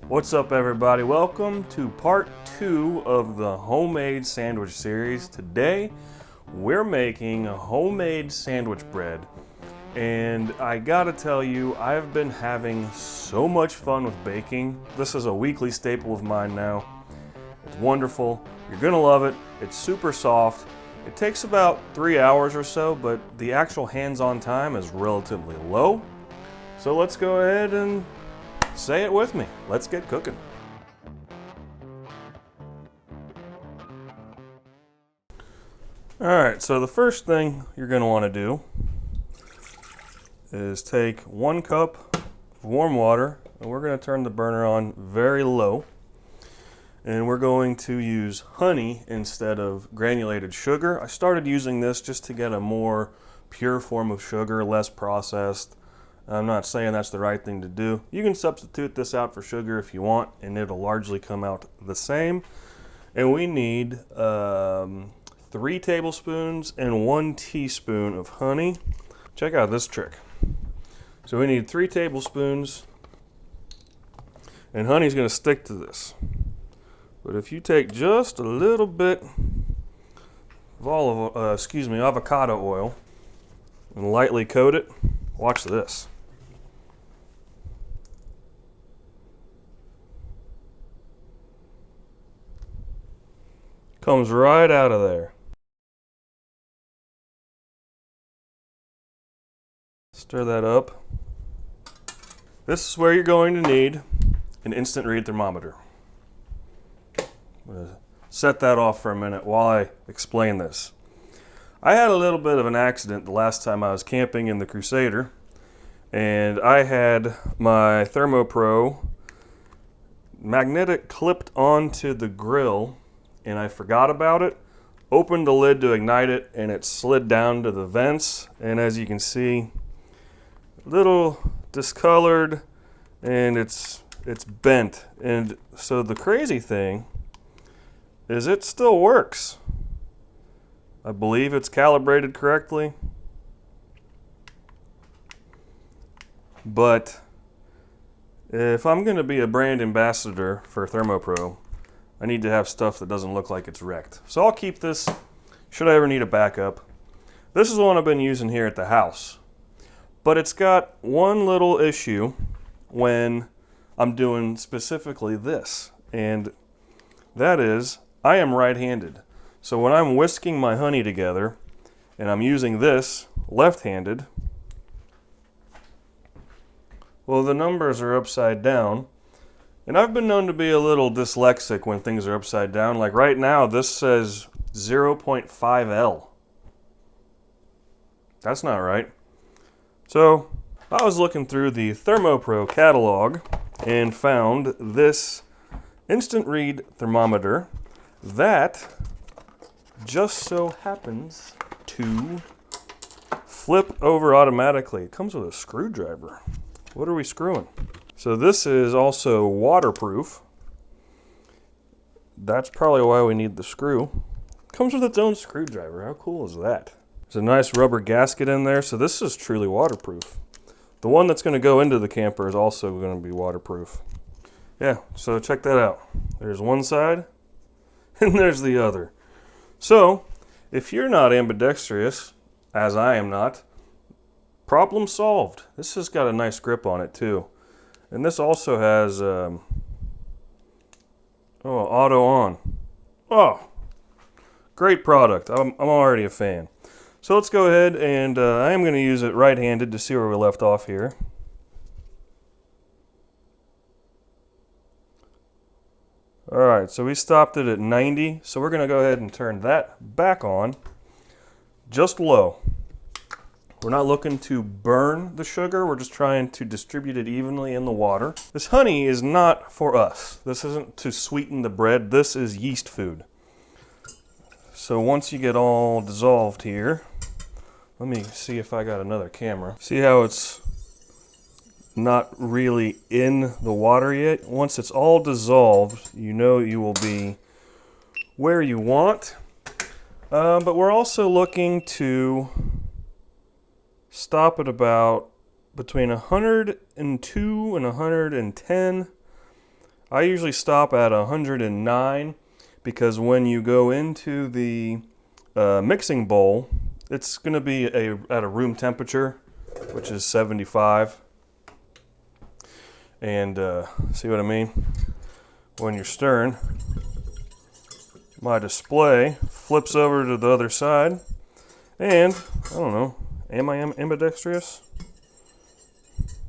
What's up, everybody? Welcome to part 2 of the homemade sandwich series. Today we're making a homemade sandwich bread, and I gotta tell you, I've been having so much fun with baking. This is a weekly staple of mine now. It's wonderful. You're gonna love it. It's super soft. It takes about 3 hours or so, but the actual hands-on time is relatively low. So let's go ahead and say it with me. Let's get cooking. Alright, so the first thing you're going to want to do is take 1 cup of warm water, and we're going to turn the burner on very low. And we're going to use honey instead of granulated sugar. I started using this just to get a more pure form of sugar, less processed. I'm not saying that's the right thing to do. You can substitute this out for sugar if you want, and it'll largely come out the same. And we need 3 tablespoons and 1 teaspoon of honey. Check out this trick. So we need 3 tablespoons, and honey's going to stick to this. But if you take just a little bit of avocado oil and lightly coat it, watch this. Comes right out of there. Stir that up. This is where you're going to need an instant read thermometer. I'm going to set that off for a minute while I explain this. I had a little bit of an accident the last time I was camping in the Crusader, and I had my ThermoPro magnetic clipped onto the grill, and I forgot about it, opened the lid to ignite it, and it slid down to the vents, and as you can see, a little discolored, and it's bent. And so the crazy thing is it still works. I believe it's calibrated correctly, but if I'm going to be a brand ambassador for ThermoPro, I need to have stuff that doesn't look like it's wrecked. So I'll keep this, should I ever need a backup. This is the one I've been using here at the house. But it's got one little issue when I'm doing specifically this. And that is, I am right-handed. So when I'm whisking my honey together, and I'm using this left-handed, well, the numbers are upside down. And I've been known to be a little dyslexic when things are upside down. Like right now, this says 0.5 L. That's not right. So I was looking through the ThermoPro catalog and found this instant read thermometer that just so happens to flip over automatically. It comes with a screwdriver. What are we screwing? So this is also waterproof. That's probably why we need the screw. Comes with its own screwdriver. How cool is that? There's a nice rubber gasket in there, so this is truly waterproof. The one that's going to go into the camper is also going to be waterproof. Yeah, so check that out. There's one side, and there's the other. So, if you're not ambidextrous, as I am not, problem solved. This has got a nice grip on it too. And this also has auto on. Oh, great product. I'm already a fan. So let's go ahead, and I am going to use it right-handed to see where we left off here. Alright, so we stopped it at 90, so we're going to go ahead and turn that back on, just low. We're not looking to burn the sugar, we're just trying to distribute it evenly in the water. This honey is not for us. This isn't to sweeten the bread, this is yeast food. So once you get all dissolved here, let me see if I got another camera. See how it's not really in the water yet? Once it's all dissolved, you know you will be where you want. But we're also looking to stop at about between 102 and 110. I usually stop at 109 because when you go into the mixing bowl, it's going to be at a room temperature, which is 75. And see what I mean? When you're stirring, my display flips over to the other side, and I don't know, am I ambidextrous?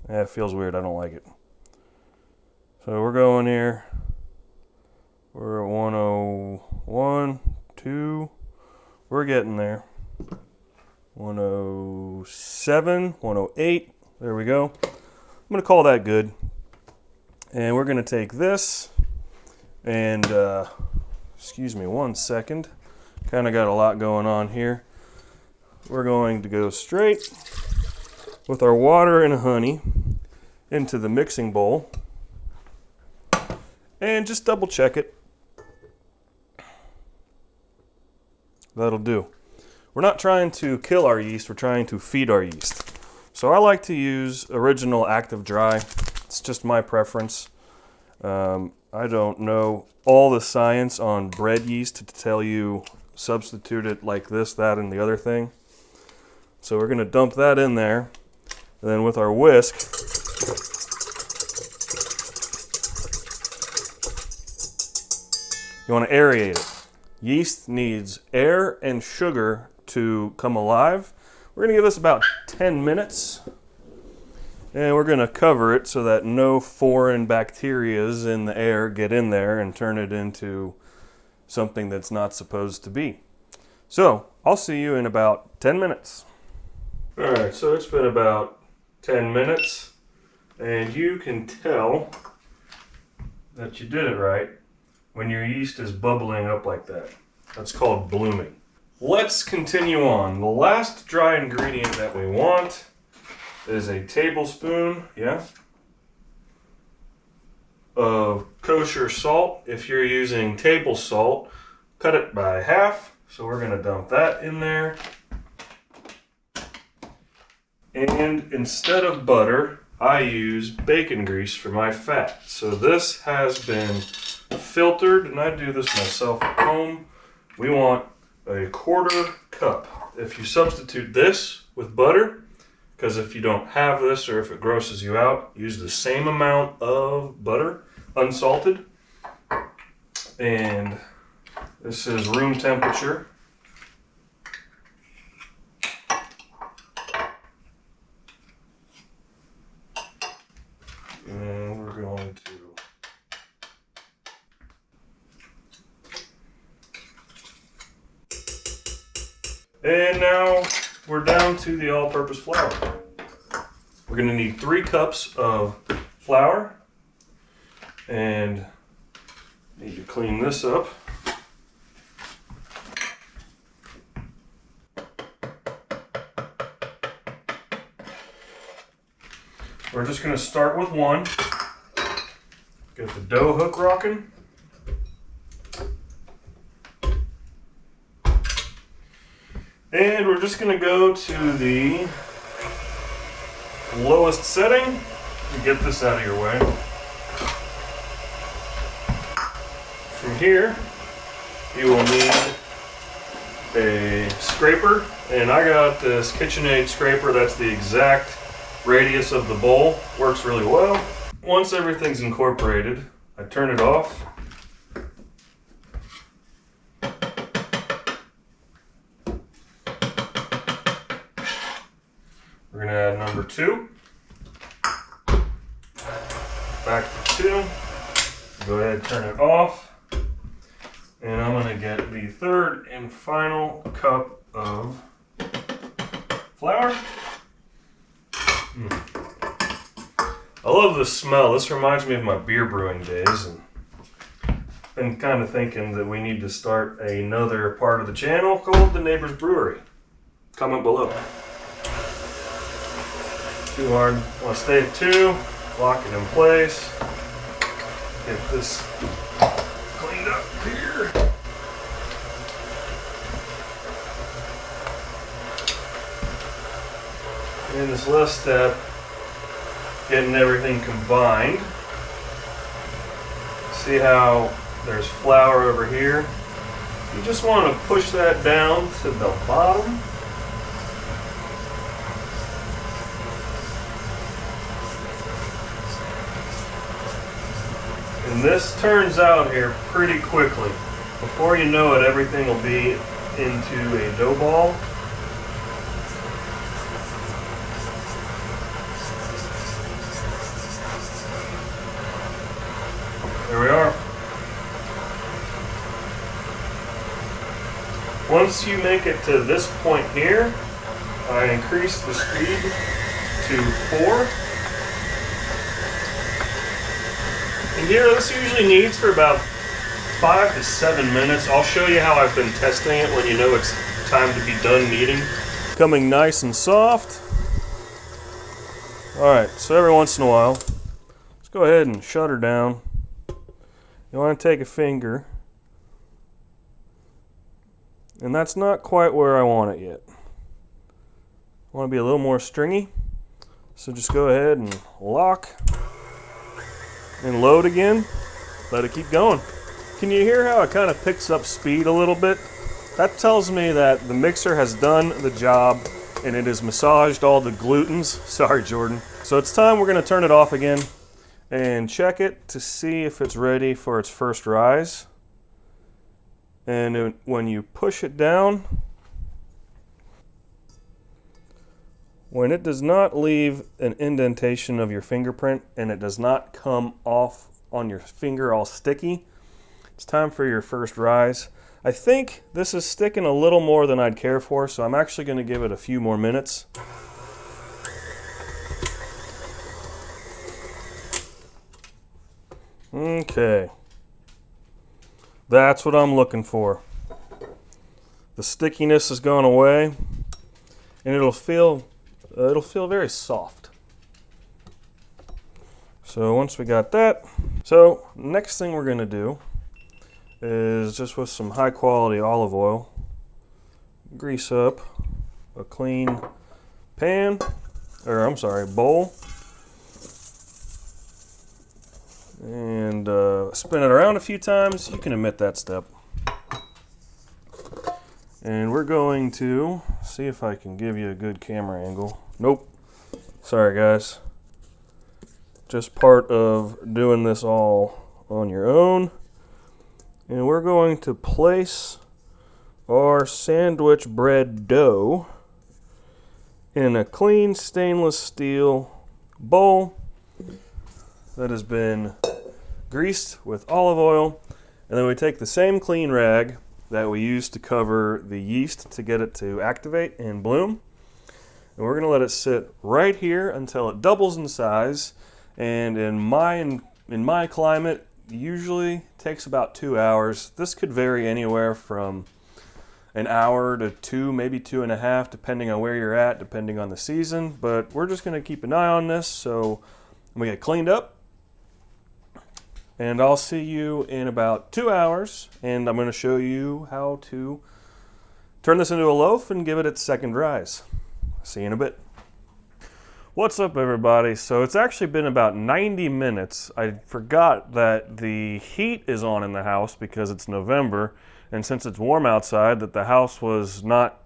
Yeah, it feels weird. I don't like it. So we're going here. We're at 101, 2. We're getting there. 107, 108. There we go. I'm going to call that good. And we're going to take this and, excuse me one second. Kind of got a lot going on here. We're going to go straight with our water and honey into the mixing bowl. And just double check it. That'll do. We're not trying to kill our yeast, we're trying to feed our yeast. So I like to use original active dry. It's just my preference. I don't know all the science on bread yeast to tell you substitute it like this, that, and the other thing. So we're going to dump that in there. And then with our whisk, you want to aerate it. Yeast needs air and sugar to come alive. We're going to give this about 10 minutes. And we're going to cover it so that no foreign bacterias in the air get in there and turn it into something that's not supposed to be. So I'll see you in about 10 minutes. All right, so it's been about 10 minutes, and you can tell that you did it right when your yeast is bubbling up like that. That's called blooming. Let's continue on. The last dry ingredient that we want is a tablespoon, of kosher salt. If you're using table salt, cut it by half. So we're going to dump that in there. And instead of butter, I use bacon grease for my fat. So this has been filtered, and I do this myself at home. We want a 1/4 cup. If you substitute this with butter, because if you don't have this or if it grosses you out, use the same amount of butter, unsalted. And this is room temperature. And we're going to and now we're down to the all-purpose flour. We're going to need 3 cups of flour, and need to clean this up. We're just going to start with 1. Get the dough hook rocking. And we're just going to go to the lowest setting and get this out of your way. From here, you will need a scraper, and I got this KitchenAid scraper. That's the exact radius of the bowl. Works really well. Once everything's incorporated, I turn it off. We're going to add number 2. Back to 2. Go ahead, turn it off. And I'm going to get the 3rd and final cup of flour. I love the smell. This reminds me of my beer brewing days. And I've been kind of thinking that we need to start another part of the channel called The Neighbor's Brewery. Comment below. Too hard. I want to stay at 2, lock it in place, get this cleaned up here. And this last step, getting everything combined. See how there's flour over here? You just want to push that down to the bottom. And this turns out here pretty quickly. Before you know it, everything will be into a dough ball. There we are. Once you make it to this point here, I increase the speed to 4. And here, this usually needs for about 5 to 7 minutes. I'll show you how I've been testing it when you know it's time to be done kneading. Coming nice and soft. Alright, so every once in a while, let's go ahead and shut her down. You want to take a finger, and that's not quite where I want it yet. I want to be a little more stringy, so just go ahead and lock and load again. Let it keep going. Can you hear how it kind of picks up speed a little bit? That tells me that the mixer has done the job and it has massaged all the glutens. Sorry, Jordan. So it's time we're going to turn it off again and check it to see if it's ready for its first rise. And when you push it down, when it does not leave an indentation of your fingerprint and it does not come off on your finger all sticky, it's time for your first rise. I think this is sticking a little more than I'd care for, so I'm actually going to give it a few more minutes. Okay, that's what I'm looking for. The stickiness has gone away, and it'll feel very soft. So once we got that, so next thing we're going to do is just with some high quality olive oil, grease up a clean pan, or I'm sorry, bowl. And spin it around a few times. You can omit that step. And we're going to see if I can give you a good camera angle. Nope. Sorry, guys. Just part of doing this all on your own. And we're going to place our sandwich bread dough in a clean stainless steel bowl that has been greased with olive oil, and then we take the same clean rag that we used to cover the yeast to get it to activate and bloom, and we're going to let it sit right here until it doubles in size. And in my climate, usually takes about 2 hours. This could vary anywhere from an hour to 2, maybe 2.5, depending on where you're at, depending on the season. But we're just going to keep an eye on this so we get cleaned up. And I'll see you in about 2 hours, and I'm going to show you how to turn this into a loaf and give it its second rise. See you in a bit. What's up, everybody? So it's actually been about 90 minutes. I forgot that the heat is on in the house because it's November, and since it's warm outside, that the house was not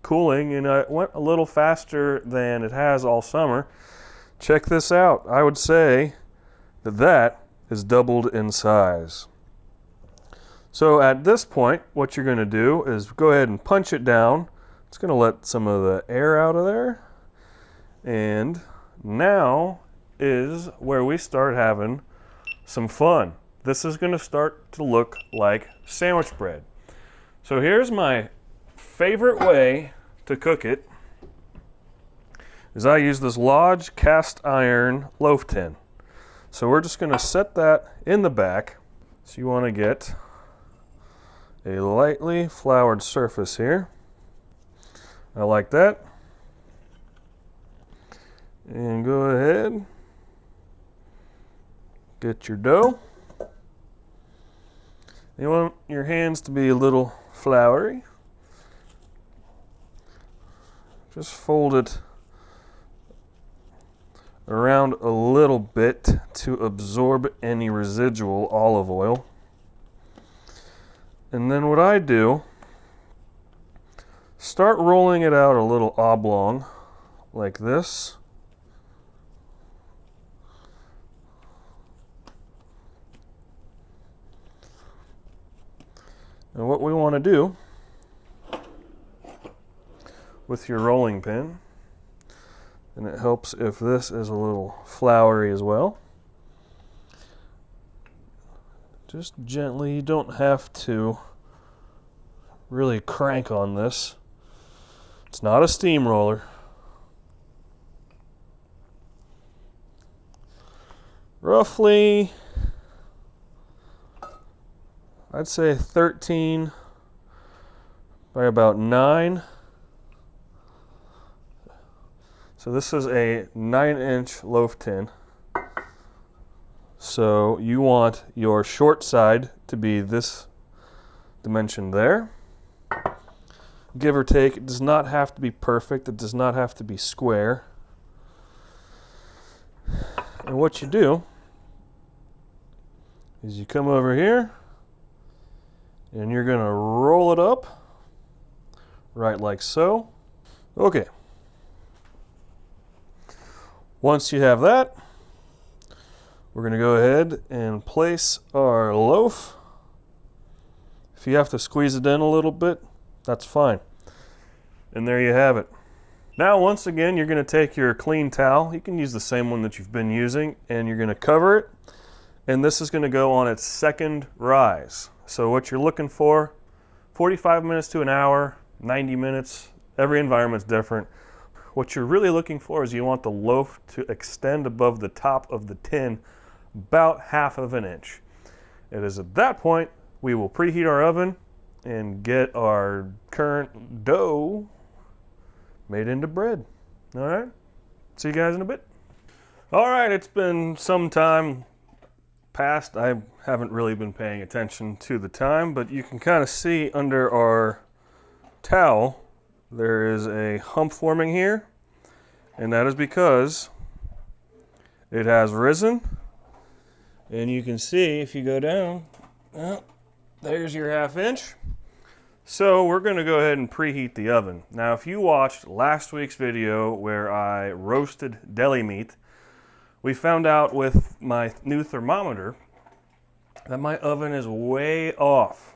cooling, and it went a little faster than it has all summer. Check this out. I would say that is doubled in size. So at this point, what you're going to do is go ahead and punch it down. It's going to let some of the air out of there. And now is where we start having some fun. This is going to start to look like sandwich bread. So here's my favorite way to cook it. Is I use this Lodge cast iron loaf tin. So we're just going to set that in the back. So you want to get a lightly floured surface here. I like that. And go ahead, get your dough. You want your hands to be a little floury. Just fold it around a little bit to absorb any residual olive oil. And then what I do, start rolling it out a little oblong like this. And what we want to do with your rolling pin, and it helps if this is a little floury as well, just gently, you don't have to really crank on this. It's not a steamroller. Roughly, I'd say 13 by about 9. So this is a 9-inch loaf tin. So you want your short side to be this dimension there. Give or take, it does not have to be perfect. It does not have to be square. And what you do is you come over here and you're going to roll it up right like so. Okay. Once you have that, we're going to go ahead and place our loaf. If you have to squeeze it in a little bit, that's fine. And there you have it. Now, once again, you're going to take your clean towel. You can use the same one that you've been using, and you're going to cover it. And this is going to go on its second rise. So what you're looking for, 45 minutes to an hour, 90 minutes. Every environment's different. What you're really looking for is you want the loaf to extend above the top of the tin about 1/2 of an inch. It is at that point we will preheat our oven and get our current dough made into bread. All right, see you guys in a bit. All right, it's been some time past. I haven't really been paying attention to the time, but you can kind of see under our towel there is a hump forming here, and that is because it has risen. And you can see if you go down, well, there's your 1/2 inch. So we're going to go ahead and preheat the oven. Now, if you watched last week's video where I roasted deli meat, we found out with my new thermometer that my oven is way off.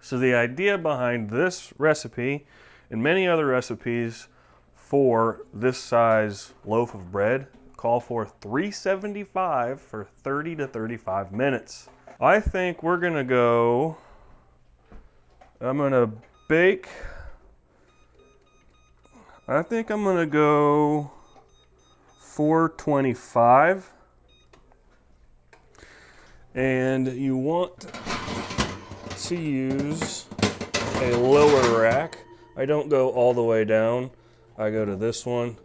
So the idea behind this recipe and many other recipes for this size loaf of bread call for 375 for 30 to 35 minutes. I think we're gonna go, I'm gonna bake, I think I'm gonna go 425. And you want to use a lower rack. I don't go all the way down. I go to this one.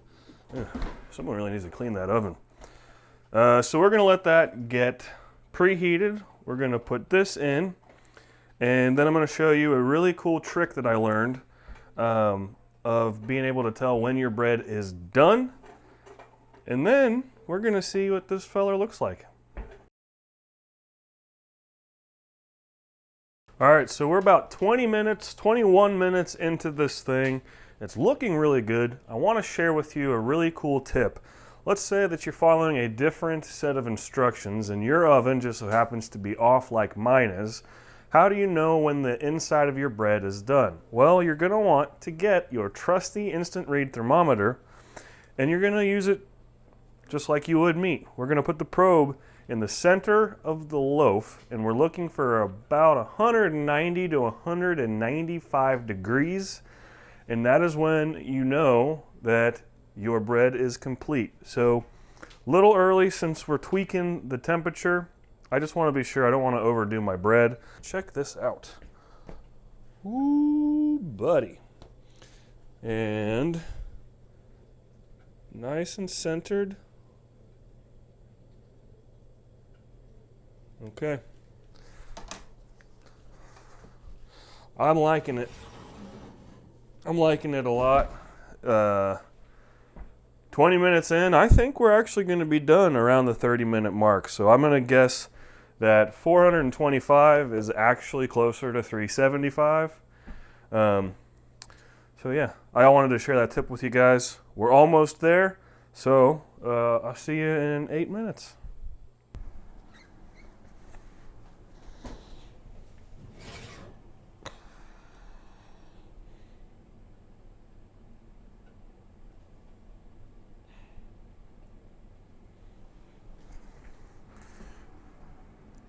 Someone really needs to clean that oven. So we're going to let that get preheated. We're going to put this in. And then I'm going to show you a really cool trick that I learned of being able to tell when your bread is done. And then we're going to see what this feller looks like. All right, so we're about 21 minutes into this thing. It's looking really good. I want to share with you a really cool tip. Let's say that you're following a different set of instructions and your oven just so happens to be off like mine is. How do you know when the inside of your bread is done? Well, you're going to want to get your trusty instant read thermometer, and you're going to use it just like you would meat. We're going to put the probe in the center of the loaf, and we're looking for about 190 to 195 degrees, and that is when you know that your bread is complete. So a little early since we're tweaking the temperature. I just want to be sure I don't want to overdo my bread. Check this out. Ooh, buddy. And nice and centered. Okay. I'm liking it. I'm liking it a lot. 20 minutes in, I think we're actually going to be done around the 30-minute mark. So I'm going to guess that 425 is actually closer to 375. So yeah, I wanted to share that tip with you guys. We're almost there, so I'll see you in 8 minutes.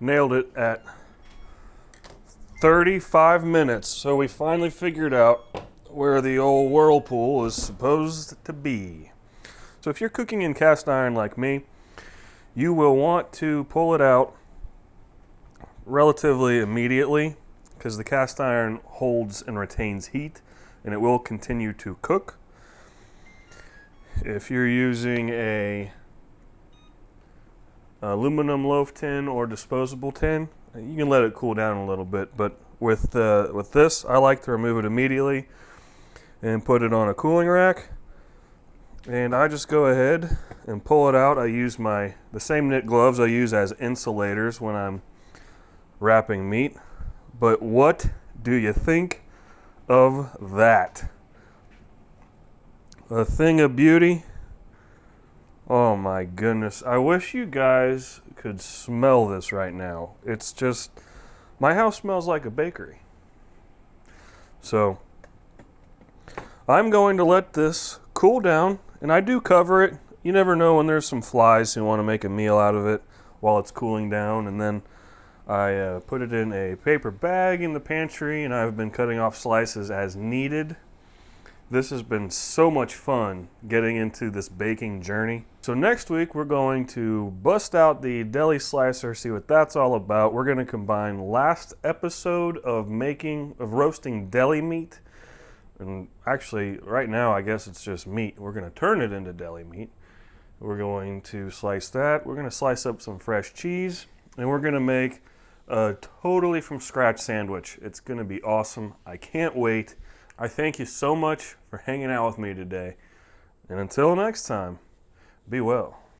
Nailed it at 35 minutes. So we finally figured out where the old whirlpool is supposed to be. So if you're cooking in cast iron like me, you will want to pull it out relatively immediately because the cast iron holds and retains heat and it will continue to cook. If you're using a aluminum loaf tin or disposable tin, you can let it cool down a little bit, but with this I like to remove it immediately and put it on a cooling rack, and I just go ahead and pull it out. I use the same knit gloves I use as insulators when I'm wrapping meat. But what do you think of that? A thing of beauty. Oh my goodness, I wish you guys could smell this right now. It's just, my house smells like a bakery. So, I'm going to let this cool down, and I do cover it. You never know when there's some flies who want to make a meal out of it while it's cooling down, and then I put it in a paper bag in the pantry, and I've been cutting off slices as needed. This has been so much fun getting into this baking journey. So next week we're going to bust out the deli slicer, see what that's all about. We're going to combine last episode of roasting deli meat. And actually right now I guess it's just meat. We're going to turn it into deli meat. We're going to slice that. We're going to slice up some fresh cheese, and we're going to make a totally from scratch sandwich. It's going to be awesome. I can't wait. I thank you so much for hanging out with me today. And until next time, be well.